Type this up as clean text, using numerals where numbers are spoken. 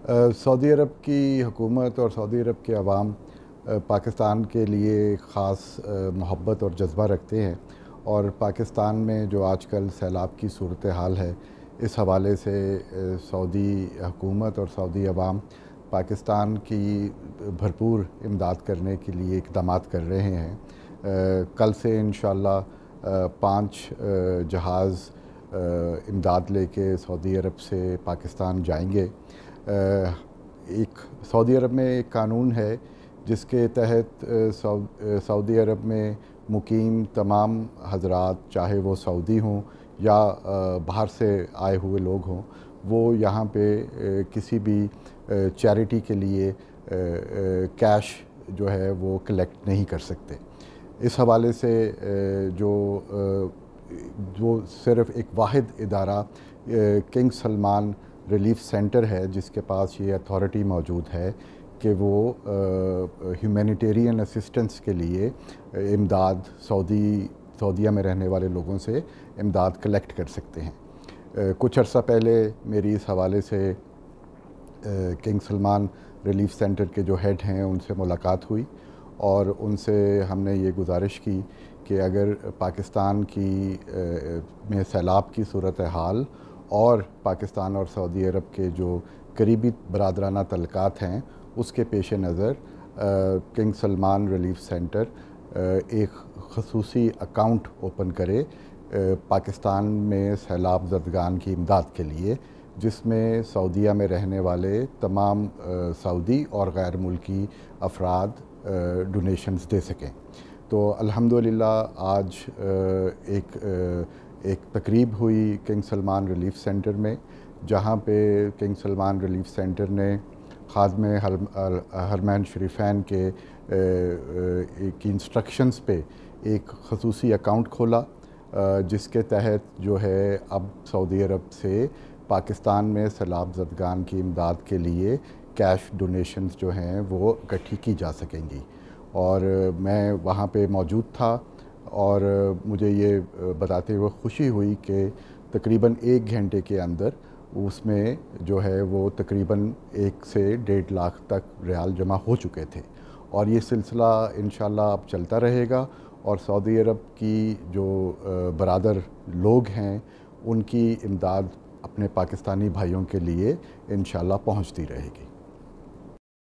Saudi अरब की हुकूमत और सऊदी अरब के अवाम पाकिस्तान के लिए ख़ास मोहब्बत और जज्बा रखते हैं, और पाकिस्तान में जो आजकल सैलाब की सूरत हाल है, इस हवाले से सऊदी हुकूमत और सऊदी अवाम पाकिस्तान की भरपूर इमदाद करने के लिए इक़दामात कर रहे हैं। कल से इंशाअल्लाह 5 जहाज़ इमदाद लेके सऊदी अरब से पाकिस्तान जाएंगे। एक सऊदी अरब में एक कानून है जिसके तहत सऊदी अरब में मुकीम तमाम हज़रात, चाहे वो सऊदी हों या बाहर से आए हुए लोग हों, वो यहाँ पे किसी भी चैरिटी के लिए कैश जो है वो कलेक्ट नहीं कर सकते। इस हवाले से जो सिर्फ़ एक वाहिद इदारा किंग सलमान रिलीफ़ सेंटर है जिसके पास ये अथॉरिटी मौजूद है कि वो ह्यूमैनिटेरियन असिस्टेंस के लिए इमदाद सऊदीया में रहने वाले लोगों से इमदाद कलेक्ट कर सकते हैं। कुछ अर्सा पहले मेरी इस हवाले से किंग सलमान रिलीफ़ सेंटर के जो हेड हैं उनसे मुलाकात हुई, और उनसे हमने ये गुजारिश की कि अगर पाकिस्तान की में सैलाब की सूरत हाल और पाकिस्तान और सऊदी अरब के जो करीबी बरादराना तल्लुकात हैं उसके पेश नज़र किंग सलमान रिलीफ़ सेंटर एक ख़ुसूसी अकाउंट ओपन करे पाकिस्तान में सैलाब ज़दगान की इमदाद के लिए, जिसमें सऊदीया में रहने वाले तमाम सऊदी और गैर मुल्की अफराद डोनेशंस दे सकें। तो अल्हम्दुलिल्लाह आज एक तकरीब हुई किंग सलमान रिलीफ़ सेंटर में, जहाँ पे किंग सलमान रिलीफ़ सेंटर ने ख़ादमे हरमैन शरीफ़ैन की इंस्ट्रक्शंस पे एक ख़ुसूसी अकाउंट खोला, जिसके तहत जो है अब सऊदी अरब से पाकिस्तान में सैलाब ज़दगान की इमदाद के लिए कैश डोनेशंस जो हैं वो इकट्ठी की जा सकेंगी। और मैं वहाँ पे मौजूद था और मुझे ये बताते हुए खुशी हुई कि तकरीबन 1 घंटे के अंदर उसमें जो है वो तकरीबन 1 से 1.5 लाख तक रियाल जमा हो चुके थे, और ये सिलसिला इंशाअल्लाह अब चलता रहेगा, और सऊदी अरब की जो बरादर लोग हैं उनकी इमदाद अपने पाकिस्तानी भाइयों के लिए इंशाअल्लाह पहुंचती रहेगी।